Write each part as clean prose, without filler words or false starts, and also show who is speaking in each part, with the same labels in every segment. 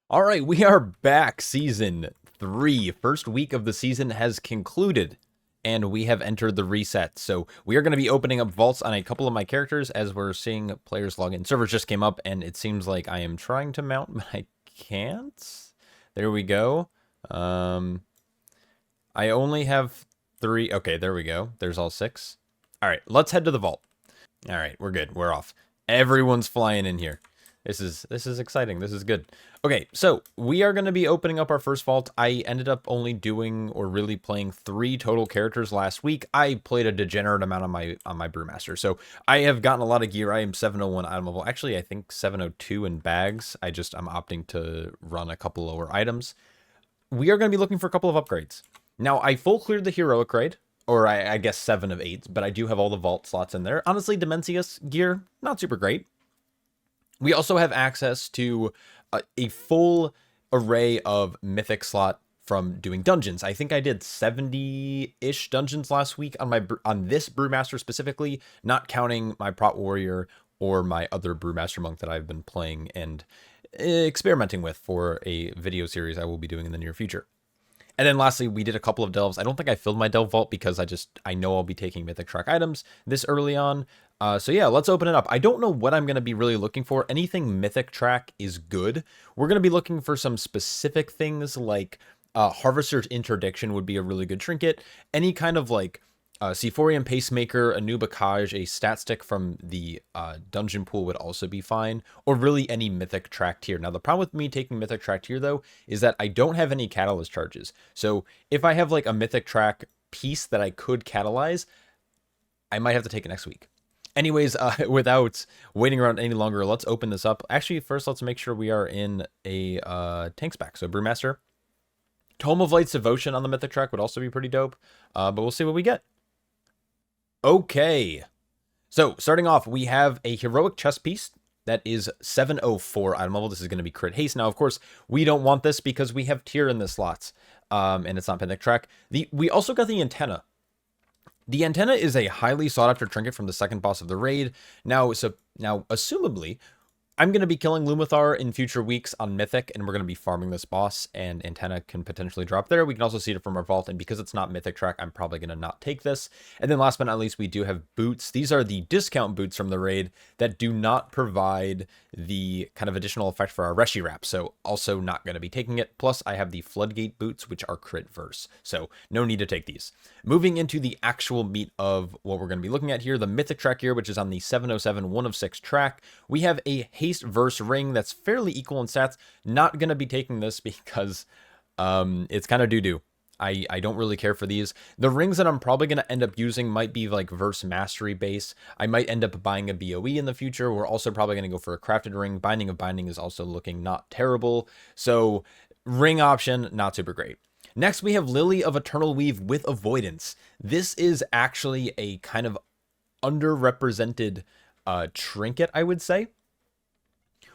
Speaker 1: All right, we are back. Season 3. First week of the season has concluded, and we have entered the reset. So we are going to be opening up vaults on a couple of my characters as we're seeing players log in. Servers just came up, and it seems like I am trying to mount, but I can't. There we go. I only have 3. Okay, there we go. There's all 6. All right, let's head to the vault. All right, we're good. We're off. Everyone's flying in here. This is exciting. This is good. Okay, so we are going to be opening up our first vault. I ended up only doing or really playing 3 total characters last week. I played a degenerate amount on my Brewmaster. So I have gotten a lot of gear. I am 701 item level. Actually, I think 702 in bags. I'm opting to run a couple lower items. We are going to be looking for a couple of upgrades. Now, I full cleared the heroic raid, or I guess 7 of 8, but I do have all the vault slots in there. Honestly, Dimensius gear, not super great. We also have access to a full array of mythic slot from doing dungeons. I think I did 70-ish dungeons last week on this Brewmaster specifically, not counting my Prot Warrior or my other Brewmaster Monk that I've been playing and experimenting with for a video series I will be doing in the near future. And then lastly, we did a couple of delves. I don't think I filled my delve vault because I know I'll be taking mythic track items this early on. So yeah, let's open it up. I don't know what I'm going to be really looking for. Anything mythic track is good. We're going to be looking for some specific things like Harvester's Interdiction would be a really good trinket. Any kind of like Sephorian Pacemaker, a new Bacage, a stat stick from the dungeon pool would also be fine, or really any mythic track tier. Now, the problem with me taking mythic track tier, though, is that I don't have any catalyst charges. So if I have like a mythic track piece that I could catalyze, I might have to take it next week. Anyways, without waiting around any longer, let's open this up. Actually, first, let's make sure we are in a tank spec. So Brewmaster. Tome of Light's Devotion on the mythic track would also be pretty dope, but we'll see what we get. Okay, so starting off, we have a heroic chest piece that is 704 item level. This is going to be crit haste. Now, of course, we don't want this because we have tier in the slots, and it's not mythic track. We also got the antenna. The antenna is a highly sought after trinket from the second boss of the raid. Now, assumably, I'm going to be killing Lumathar in future weeks on Mythic, and we're going to be farming this boss, and Antenna can potentially drop there. We can also see it from our vault, and because it's not Mythic track, I'm probably going to not take this. And then last but not least, we do have boots. These are the discount boots from the raid that do not provide the kind of additional effect for our Reshiram, so also not going to be taking it. Plus, I have the Floodgate boots, which are crit verse, so no need to take these. Moving into the actual meat of what we're going to be looking at here, the Mythic track here, which is on the 707 1 of 6 track, we have a haste verse ring that's fairly equal in stats. Not going to be taking this because it's kind of doo-doo. I don't really care for these. The rings that I'm probably going to end up using might be like verse mastery base. I might end up buying a BOE in the future. We're also probably going to go for a crafted ring. Binding of Binding is also looking not terrible. So ring option, not super great. Next, we have Lily of Eternal Weave with Avoidance. This is actually a kind of underrepresented trinket, I would say.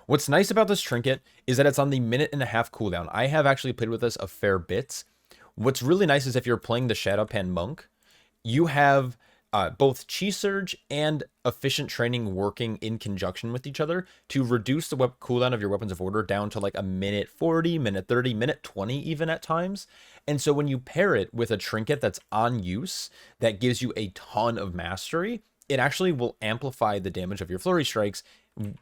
Speaker 1: What's nice about this trinket is that it's on the 1.5-minute cooldown. I have actually played with this a fair bit. What's really nice is if you're playing the Shadowpan Monk, you have both Chi Surge and Efficient Training working in conjunction with each other to reduce the cooldown of your Weapons of Order down to like a 1:40, 1:30, 1:20 even at times. And so when you pair it with a trinket that's on use, that gives you a ton of mastery, it actually will amplify the damage of your Flurry Strikes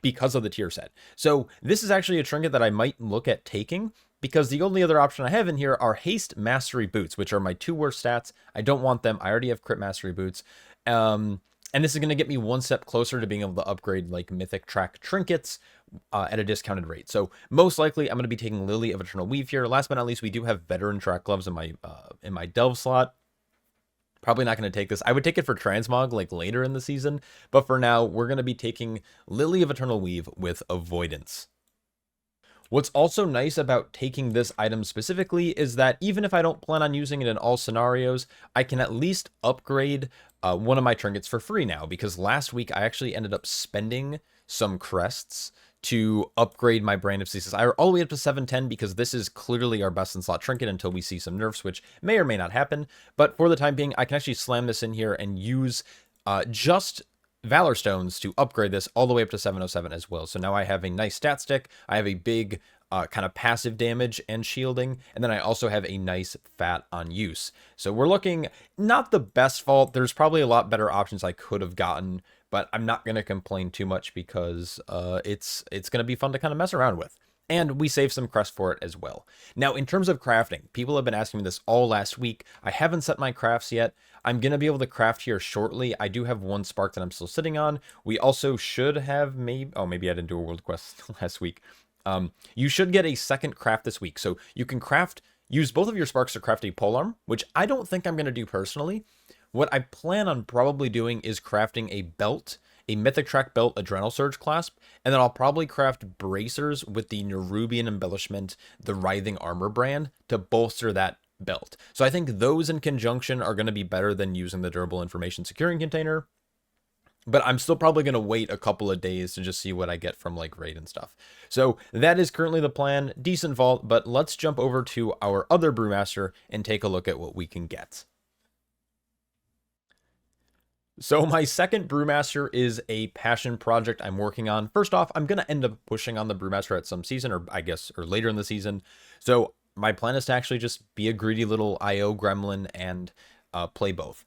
Speaker 1: because of the tier set. So this is actually a trinket that I might look at taking, because the only other option I have in here are Haste Mastery Boots, which are my 2 worst stats. I don't want them. I already have Crit Mastery Boots. And this is going to get me one step closer to being able to upgrade like Mythic track trinkets at a discounted rate. So most likely I'm going to be taking Lily of Eternal Weave here. Last but not least, we do have Veteran track gloves in my delve slot. Probably not going to take this. I would take it for Transmog like later in the season, but for now, we're going to be taking Lily of Eternal Weave with Avoidance. What's also nice about taking this item specifically is that even if I don't plan on using it in all scenarios, I can at least upgrade one of my trinkets for free now, because last week I actually ended up spending some crests to upgrade my Brand of Ceaseless Ire all the way up to 710, because this is clearly our best in slot trinket until we see some nerfs, which may or may not happen. But for the time being, I can actually slam this in here and use just Valor Stones to upgrade this all the way up to 707 as well. So now I have a nice stat stick. I have a big kind of passive damage and shielding. And then I also have a nice fat on use. So we're looking not the best vault. There's probably a lot better options I could have gotten, but I'm not going to complain too much because it's going to be fun to kind of mess around with. And we save some crest for it as well. Now, in terms of crafting, people have been asking me this all last week. I haven't set my crafts yet. I'm going to be able to craft here shortly. I do have one spark that I'm still sitting on. We also should have maybe I didn't do a world quest last week. You should get a second craft this week. So you can use both of your sparks to craft a polearm, which I don't think I'm going to do personally. What I plan on probably doing is crafting a belt, a Mythic Track belt Adrenal Surge clasp, and then I'll probably craft bracers with the Nerubian embellishment, the Writhing Armor brand, to bolster that belt. So I think those in conjunction are going to be better than using the Durable Information Securing Container. But I'm still probably going to wait a couple of days to just see what I get from like raid and stuff. So that is currently the plan. Decent vault, but let's jump over to our other Brewmaster and take a look at what we can get. So my second Brewmaster is a passion project I'm working on. First off, I'm going to end up pushing on the Brewmaster at some season, or later in the season. So my plan is to actually just be a greedy little IO gremlin and play both.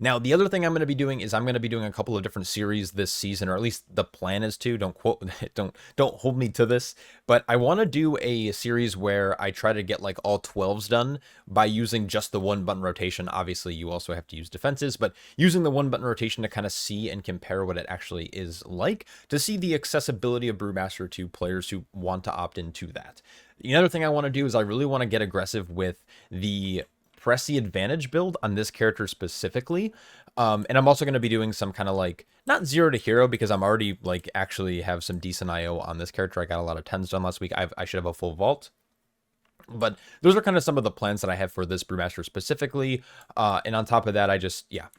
Speaker 1: Now, the other thing I'm going to be doing is I'm going to be doing a couple of different series this season, or at least the plan is to. Don't hold me to this, but I want to do a series where I try to get like all 12s done by using just the 1-button rotation. Obviously, you also have to use defenses, but using the 1-button rotation to kind of see and compare what it actually is like, to see the accessibility of Brewmaster to players who want to opt into that. The other thing I want to do is I really want to get aggressive with the Press the Advantage build on this character specifically. And I'm also going to be doing some kind of like, not 0 to hero, because I'm already like actually have some decent IO on this character. I got a lot of 10s done last week. I should have a full vault. But those are kind of some of the plans that I have for this Brewmaster specifically. And on top of that,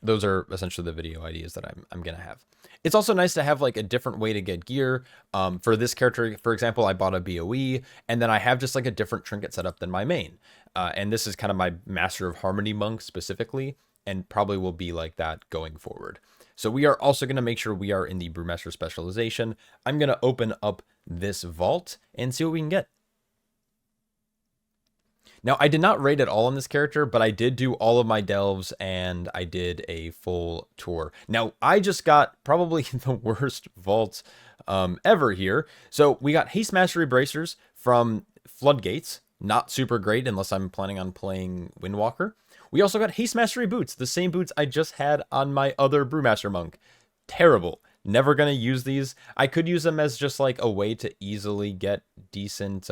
Speaker 1: those are essentially the video ideas that I'm going to have. It's also nice to have like a different way to get gear. For this character, for example, I bought a BOE, and then I have just like a different trinket setup than my main. And this is kind of my Master of Harmony monk specifically, and probably will be like that going forward. So we are also going to make sure we are in the Brewmaster specialization. I'm going to open up this vault and see what we can get. Now, I did not raid at all on this character, but I did do all of my delves, and I did a full tour. Now, I just got probably the worst vault ever here. So we got Haste Mastery Bracers from Floodgates. Not super great unless I'm planning on playing Windwalker. We also got Haste Mastery Boots, the same boots I just had on my other Brewmaster monk. Terrible. Never going to use these. I could use them as just like a way to easily get decent...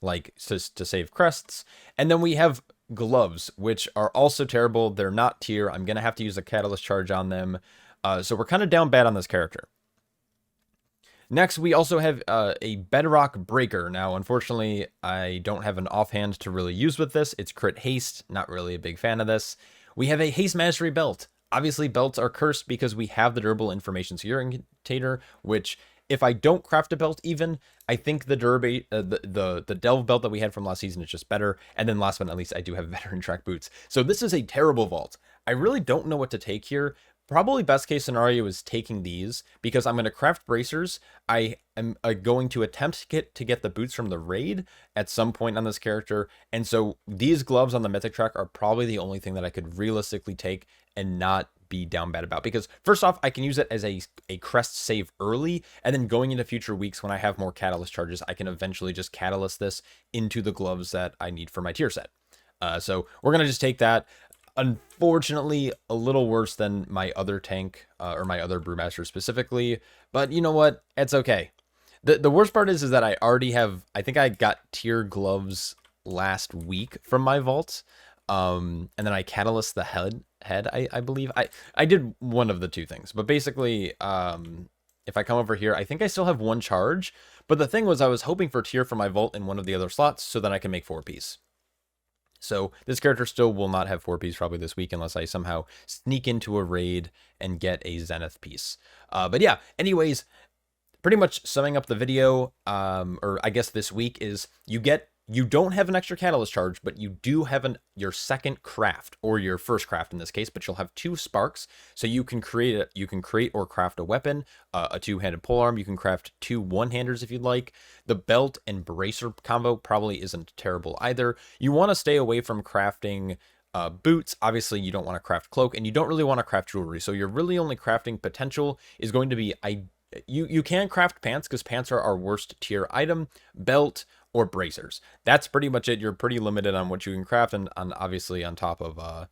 Speaker 1: like to save crests. And then we have gloves, which are also terrible. They're not tier. I'm gonna have to use a catalyst charge on them, so we're kind of down bad on this character. Next, we also have a Bedrock Breaker. Now, unfortunately, I don't have an offhand to really use with this. It's crit haste. Not really a big fan of this. We have a Haste Mastery Belt. Obviously, belts are cursed because we have the Durable Information Securing Container, which, if I don't craft a belt even, I think the the Delve belt that we had from last season is just better. And then last but not least, I do have Veteran Track boots. So this is a terrible vault. I really don't know what to take here. Probably best case scenario is taking these, because I'm going to craft bracers. I am going to attempt to get the boots from the raid at some point on this character. And so these gloves on the Mythic Track are probably the only thing that I could realistically take and not be down bad about, because first off, I can use it as a crest save early, and then going into future weeks when I have more catalyst charges, I can eventually just catalyst this into the gloves that I need for my tier set. So we're going to just take that. Unfortunately, a little worse than my other tank, or my other Brewmaster specifically, but you know what? It's okay. The worst part is that I already have, I think I got tier gloves last week from my vault, and then I catalyst the head, I believe. I did one of the two things, but basically, if I come over here, I think I still have one charge, but the thing was I was hoping for tier for my vault in one of the other slots so that I can make 4-piece. So this character still will not have 4-piece probably this week unless I somehow sneak into a raid and get a Zenith piece. But yeah, anyways, pretty much summing up the video, or I guess this week, is you get you don't have an extra catalyst charge, but you do have your second craft, or your first craft in this case, but you'll have 2 sparks, so you can create or craft a weapon, a 2-handed polearm. You can craft 2 one-handers if you'd like. The belt and bracer combo probably isn't terrible either. You want to stay away from crafting boots. Obviously, you don't want to craft cloak, and you don't really want to craft jewelry. So your really only crafting potential is going to be you can craft pants, because pants are our worst tier item, belt, or bracers. That's pretty much it. You're pretty limited on what you can craft, and obviously on top of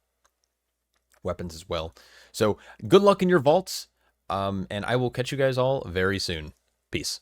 Speaker 1: weapons as well. So good luck in your vaults, and I will catch you guys all very soon. Peace.